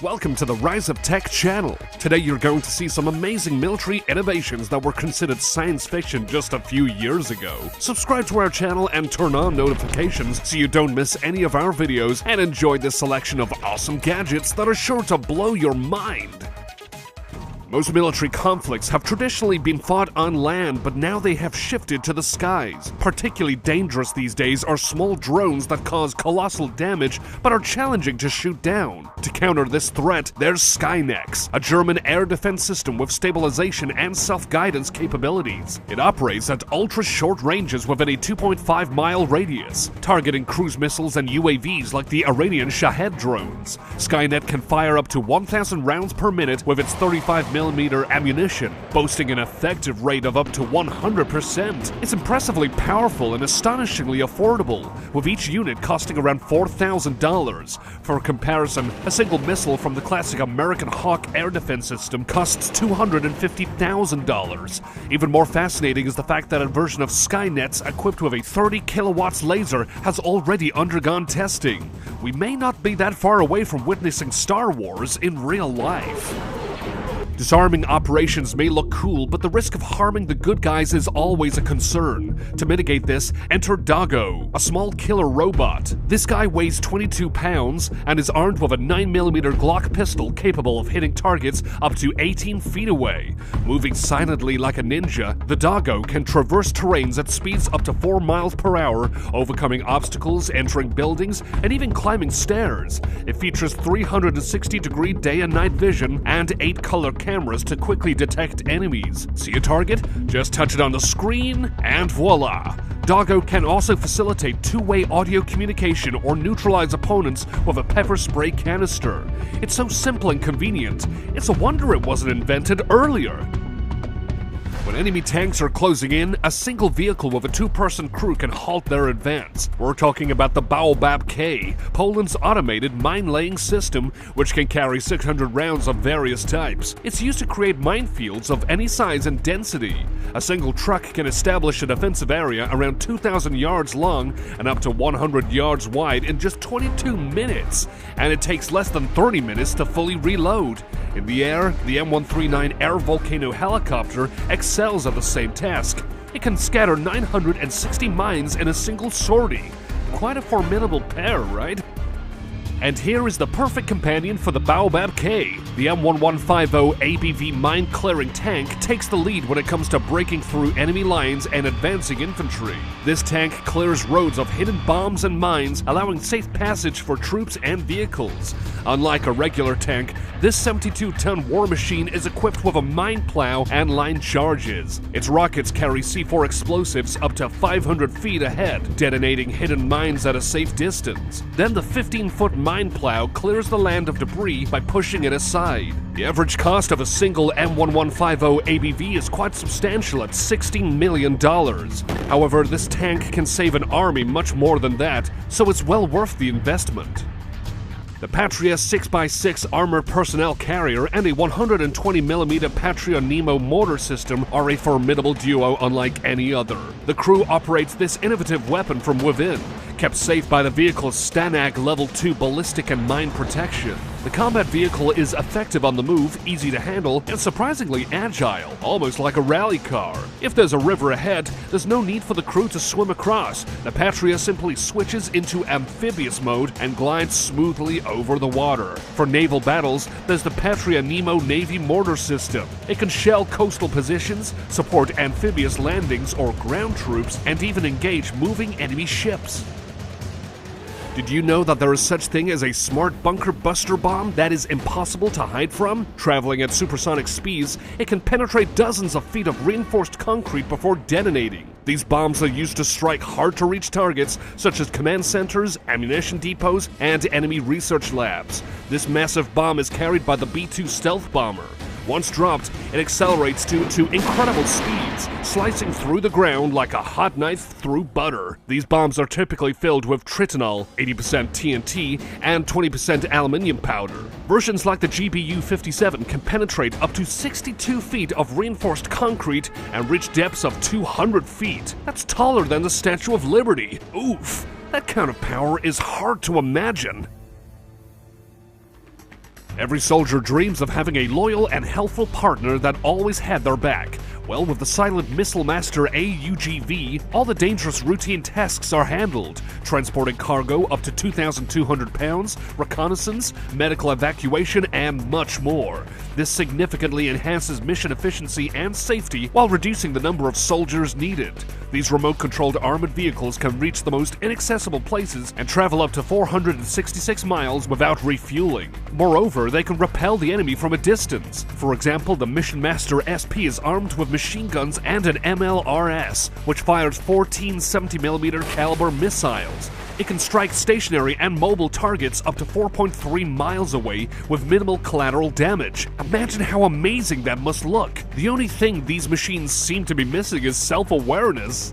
Welcome to the Rise of Tech channel. Today you're going to see some amazing military innovations that were considered science fiction just a few years ago. Subscribe to our channel and turn on notifications so you don't miss any of our videos and enjoy this selection of awesome gadgets that are sure to blow your mind. Most military conflicts have traditionally been fought on land, but now they have shifted to the skies. Particularly dangerous these days are small drones that cause colossal damage but are challenging to shoot down. To counter this threat, there's Skynex, a German air defense system with stabilization and self-guidance capabilities. It operates at ultra-short ranges within a 2.5-mile radius, targeting cruise missiles and UAVs like the Iranian Shahed drones. Skynet can fire up to 1,000 rounds per minute with its 35mm ammunition, boasting an effective rate of up to 100%. It's impressively powerful and astonishingly affordable, with each unit costing around $4,000. For comparison, a single missile from the classic American Hawk air defense system costs $250,000. Even more fascinating is the fact that a version of Skynet's equipped with a 30 kilowatts laser has already undergone testing. We may not be that far away from witnessing Star Wars in real life. Disarming operations may look cool, but the risk of harming the good guys is always a concern. To mitigate this, enter Doggo, a small killer robot. This guy weighs 22 pounds and is armed with a 9mm Glock pistol capable of hitting targets up to 18 feet away. Moving silently like a ninja, the Doggo can traverse terrains at speeds up to 4 miles per hour, overcoming obstacles, entering buildings, and even climbing stairs. It features 360-degree day and night vision and 8-color cameras to quickly detect enemies. See a target? Just touch it on the screen, and voila! Doggo can also facilitate two-way audio communication or neutralize opponents with a pepper spray canister. It's so simple and convenient. It's a wonder it wasn't invented earlier. When enemy tanks are closing in, a single vehicle with a two-person crew can halt their advance. We're talking about the Baobab K, Poland's automated mine-laying system, which can carry 600 rounds of various types. It's used to create minefields of any size and density. A single truck can establish a defensive area around 2,000 yards long and up to 100 yards wide in just 22 minutes, and it takes less than 30 minutes to fully reload. In the air, the M139 Air Volcano helicopter excels at the same task. It can scatter 960 mines in a single sortie. Quite a formidable pair, right? And here is the perfect companion for the Baobab K. The M1150 ABV mine-clearing tank takes the lead when it comes to breaking through enemy lines and advancing infantry. This tank clears roads of hidden bombs and mines, allowing safe passage for troops and vehicles. Unlike a regular tank, this 72-ton war machine is equipped with a mine plow and line charges. Its rockets carry C4 explosives up to 500 feet ahead, detonating hidden mines at a safe distance. Then the 15-foot mine plow clears the land of debris by pushing it aside. The average cost of a single M1150 ABV is quite substantial at $16 million. However, this tank can save an army much more than that, so it's well worth the investment. The Patria 6x6 armored personnel carrier and a 120mm Patria Nemo mortar system are a formidable duo unlike any other. The crew operates this innovative weapon from within, kept safe by the vehicle's Stanag Level 2 ballistic and mine protection. The combat vehicle is effective on the move, easy to handle, and surprisingly agile, almost like a rally car. If there's a river ahead, there's no need for the crew to swim across. The Patria simply switches into amphibious mode and glides smoothly over the water. For naval battles, there's the Patria Nemo Navy mortar system. It can shell coastal positions, support amphibious landings or ground troops, and even engage moving enemy ships. Did you know that there is such thing as a smart bunker buster bomb that is impossible to hide from? Traveling at supersonic speeds, it can penetrate dozens of feet of reinforced concrete before detonating. These bombs are used to strike hard-to-reach targets such as command centers, ammunition depots, and enemy research labs. This massive bomb is carried by the B-2 stealth bomber. Once dropped, it accelerates to incredible speeds, slicing through the ground like a hot knife through butter. These bombs are typically filled with tritonol, 80% TNT, and 20% aluminium powder. Versions like the GBU-57 can penetrate up to 62 feet of reinforced concrete and reach depths of 200 feet. That's taller than the Statue of Liberty. Oof, that kind of power is hard to imagine. Every soldier dreams of having a loyal and helpful partner that always had their back. Well, with the silent Missile Master AUGV, all the dangerous routine tasks are handled, transporting cargo up to 2,200 pounds, reconnaissance, medical evacuation, and much more. This significantly enhances mission efficiency and safety while reducing the number of soldiers needed. These remote-controlled armored vehicles can reach the most inaccessible places and travel up to 466 miles without refueling. Moreover, they can repel the enemy from a distance. For example, the Mission Master SP is armed with machine guns and an MLRS, which fires 14 70mm caliber missiles. It can strike stationary and mobile targets up to 4.3 miles away with minimal collateral damage. Imagine how amazing that must look. The only thing these machines seem to be missing is self-awareness.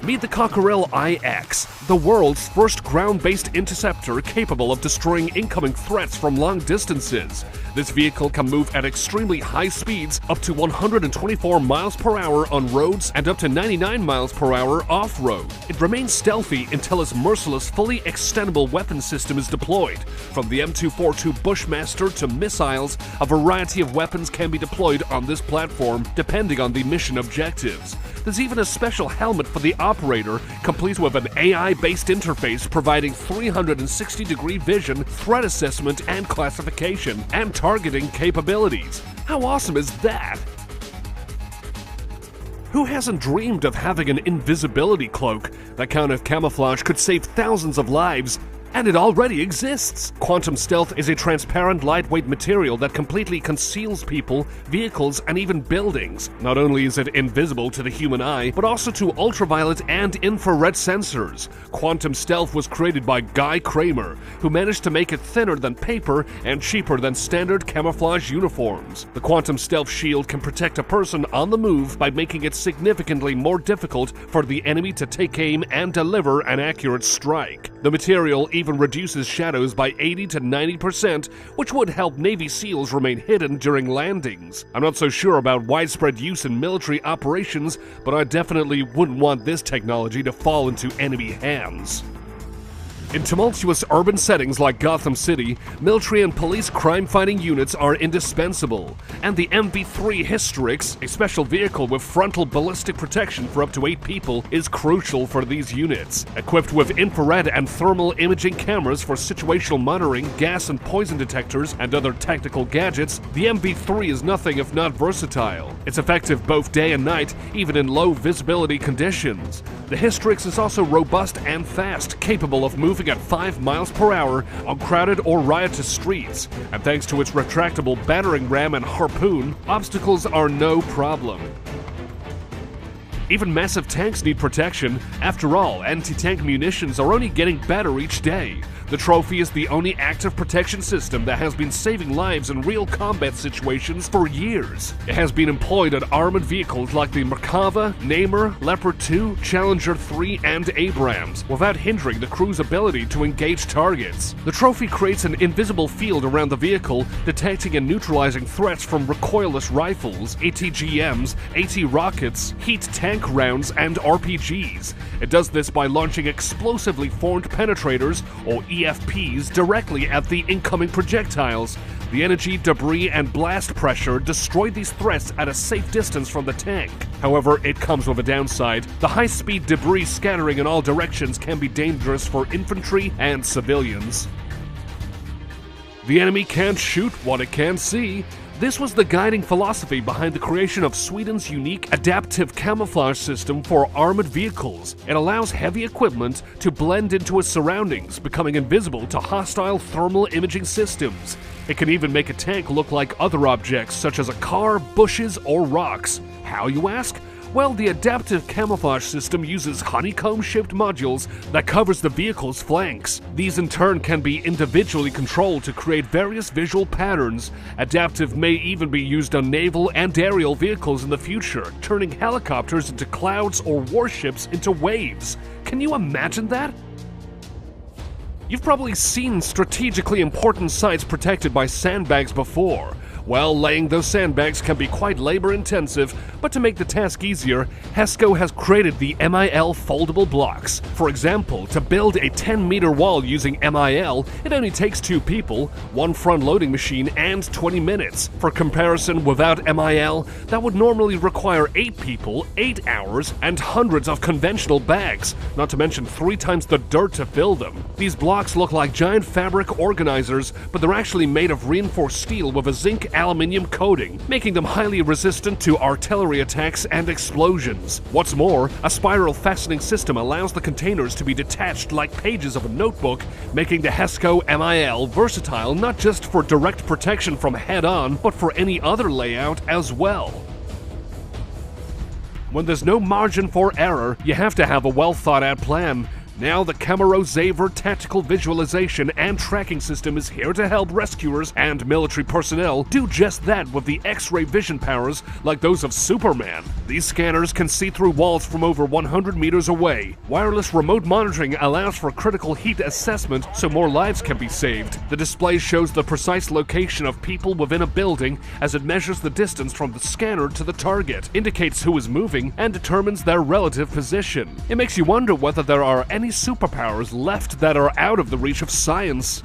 Meet the Cockerill IX, the world's first ground-based interceptor capable of destroying incoming threats from long distances. This vehicle can move at extremely high speeds, up to 124 miles per hour on roads and up to 99 miles per hour off-road. It remains stealthy until its merciless, fully extendable weapon system is deployed. From the M242 Bushmaster to missiles, a variety of weapons can be deployed on this platform depending on the mission objectives. There's even a special helmet for the operator, complete with an AI-based interface providing 360-degree vision, threat assessment and classification, and targeting capabilities. How awesome is that? Who hasn't dreamed of having an invisibility cloak? That kind of camouflage could save thousands of lives. And it already exists! Quantum stealth is a transparent, lightweight material that completely conceals people, vehicles, and even buildings. Not only is it invisible to the human eye, but also to ultraviolet and infrared sensors. Quantum stealth was created by Guy Kramer, who managed to make it thinner than paper and cheaper than standard camouflage uniforms. The quantum stealth shield can protect a person on the move by making it significantly more difficult for the enemy to take aim and deliver an accurate strike. The material even reduces shadows by 80 to 90%, which would help Navy SEALs remain hidden during landings. I'm not so sure about widespread use in military operations, but I definitely wouldn't want this technology to fall into enemy hands. In tumultuous urban settings like Gotham City, military and police crime-fighting units are indispensable, and the MV3 Hystrix, a special vehicle with frontal ballistic protection for up to 8 people, is crucial for these units. Equipped with infrared and thermal imaging cameras for situational monitoring, gas and poison detectors, and other tactical gadgets, the MV3 is nothing if not versatile. It's effective both day and night, even in low visibility conditions. The Hystrix is also robust and fast, capable of moving at 5 miles per hour on crowded or riotous streets, and thanks to its retractable battering ram and harpoon, obstacles are no problem. Even massive tanks need protection. After all, anti-tank munitions are only getting better each day. The Trophy is the only active protection system that has been saving lives in real combat situations for years. It has been employed on armored vehicles like the Merkava, Namer, Leopard 2, Challenger 3, and Abrams, without hindering the crew's ability to engage targets. The Trophy creates an invisible field around the vehicle, detecting and neutralizing threats from recoilless rifles, ATGMs, AT rockets, heat tank rounds, and RPGs. It does this by launching explosively formed penetrators, or EFPs, directly at the incoming projectiles. The energy, debris, and blast pressure destroy these threats at a safe distance from the tank. However, it comes with a downside. The high-speed debris scattering in all directions can be dangerous for infantry and civilians. The enemy can't shoot what it can't see. This was the guiding philosophy behind the creation of Sweden's unique adaptive camouflage system for armored vehicles. It allows heavy equipment to blend into its surroundings, becoming invisible to hostile thermal imaging systems. It can even make a tank look like other objects, such as a car, bushes, or rocks. How, you ask? Well, the adaptive camouflage system uses honeycomb-shaped modules that covers the vehicle's flanks. These in turn can be individually controlled to create various visual patterns. Adaptive may even be used on naval and aerial vehicles in the future, turning helicopters into clouds or warships into waves. Can you imagine that? You've probably seen strategically important sites protected by sandbags before. Well, laying those sandbags can be quite labor-intensive, but to make the task easier, HESCO has created the MIL foldable blocks. For example, to build a 10-meter wall using MIL, it only takes 2 people, 1 front-loading machine, and 20 minutes. For comparison, without MIL, that would normally require 8 people, 8 hours, and hundreds of conventional bags, not to mention 3 times the dirt to fill them. These blocks look like giant fabric organizers, but they're actually made of reinforced steel with a zinc aluminium coating, making them highly resistant to artillery attacks and explosions. What's more, a spiral fastening system allows the containers to be detached like pages of a notebook, making the HESCO MIL versatile not just for direct protection from head-on, but for any other layout as well. When there's no margin for error, you have to have a well-thought-out plan. Now the Camaro Xaver tactical visualization and tracking system is here to help rescuers and military personnel do just that with the X-ray vision powers like those of Superman. These scanners can see through walls from over 100 meters away. Wireless remote monitoring allows for critical heat assessment so more lives can be saved. The display shows the precise location of people within a building as it measures the distance from the scanner to the target, indicates who is moving, and determines their relative position. It makes you wonder whether there are any superpowers left that are out of the reach of science.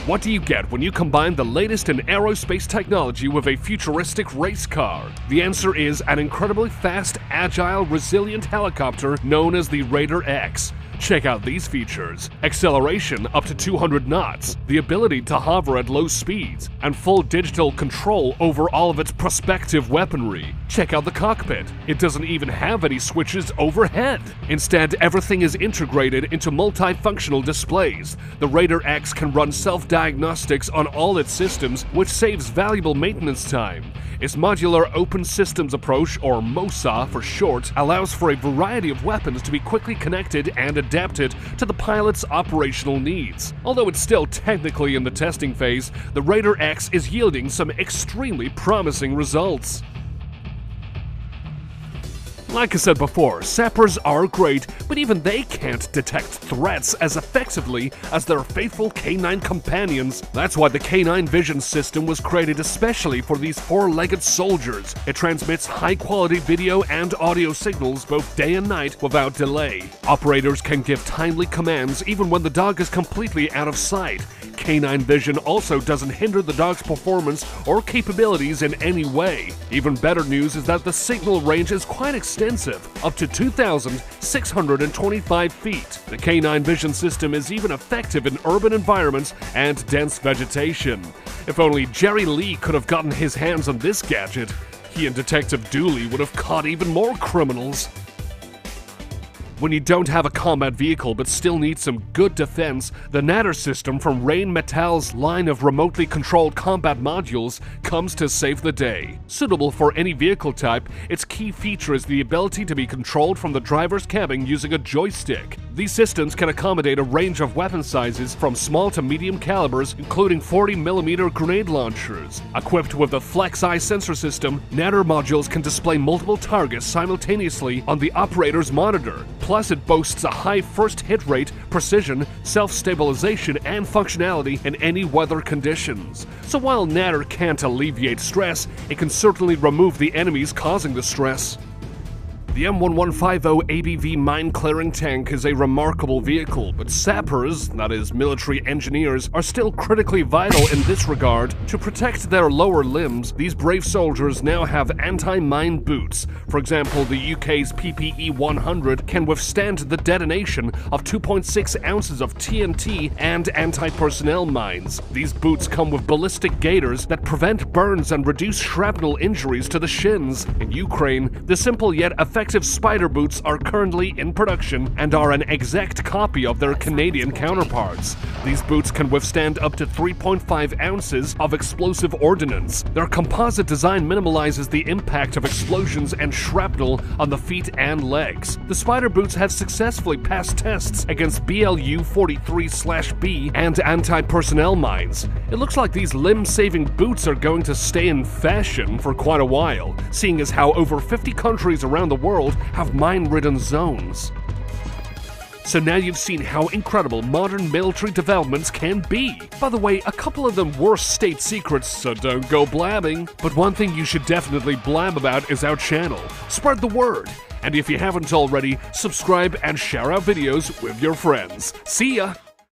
What do you get when you combine the latest in aerospace technology with a futuristic race car? The answer is an incredibly fast, agile, resilient helicopter known as the Raider X. Check out these features: acceleration up to 200 knots, the ability to hover at low speeds, and full digital control over all of its prospective weaponry. Check out the cockpit. It doesn't even have any switches overhead. Instead, everything is integrated into multifunctional displays. The Raider X can run self-diagnostics on all its systems, which saves valuable maintenance time. Its modular open systems approach, or MOSA for short, allows for a variety of weapons to be quickly connected and adapted to the pilot's operational needs. Although it's still technically in the testing phase, the Raider X is yielding some extremely promising results. Like I said before, sappers are great, but even they can't detect threats as effectively as their faithful K9 companions. That's why the K9 Vision system was created especially for these 4-legged soldiers. It transmits high-quality video and audio signals both day and night without delay. Operators can give timely commands even when the dog is completely out of sight. K9 Vision also doesn't hinder the dog's performance or capabilities in any way. Even better news is that the signal range is quite extensive, up to 2,625 feet. The K9 Vision system is even effective in urban environments and dense vegetation. If only Jerry Lee could have gotten his hands on this gadget, he and Detective Dooley would have caught even more criminals. When you don't have a combat vehicle but still need some good defense, the Natter system from Rheinmetall's line of remotely controlled combat modules comes to save the day. Suitable for any vehicle type, its key feature is the ability to be controlled from the driver's cabin using a joystick. These systems can accommodate a range of weapon sizes from small to medium calibers, including 40mm grenade launchers. Equipped with the Flex Eye sensor system, Natter modules can display multiple targets simultaneously on the operator's monitor. Plus, it boasts a high first hit rate, precision, self-stabilization, and functionality in any weather conditions. So while Natter can't alleviate stress, it can certainly remove the enemies causing the stress. The M1150 ABV mine-clearing tank is a remarkable vehicle, but sappers, that is, military engineers, are still critically vital in this regard. To protect their lower limbs, these brave soldiers now have anti-mine boots. For example, the UK's PPE 100 can withstand the detonation of 2.6 ounces of TNT and anti-personnel mines. These boots come with ballistic gaiters that prevent burns and reduce shrapnel injuries to the shins. In Ukraine, the simple yet effective Spider boots are currently in production and are an exact copy of their Canadian counterparts. These boots can withstand up to 3.5 ounces of explosive ordnance. Their composite design minimalizes the impact of explosions and shrapnel on the feet and legs. The Spider boots have successfully passed tests against BLU 43/B and anti-personnel mines. It looks like these limb-saving boots are going to stay in fashion for quite a while, seeing as how over 50 countries around the world have mine-ridden zones. So now you've seen how incredible modern military developments can be. By the way, a couple of them were state secrets, so don't go blabbing. But one thing you should definitely blab about is our channel. Spread the word. And if you haven't already, subscribe and share our videos with your friends. See ya!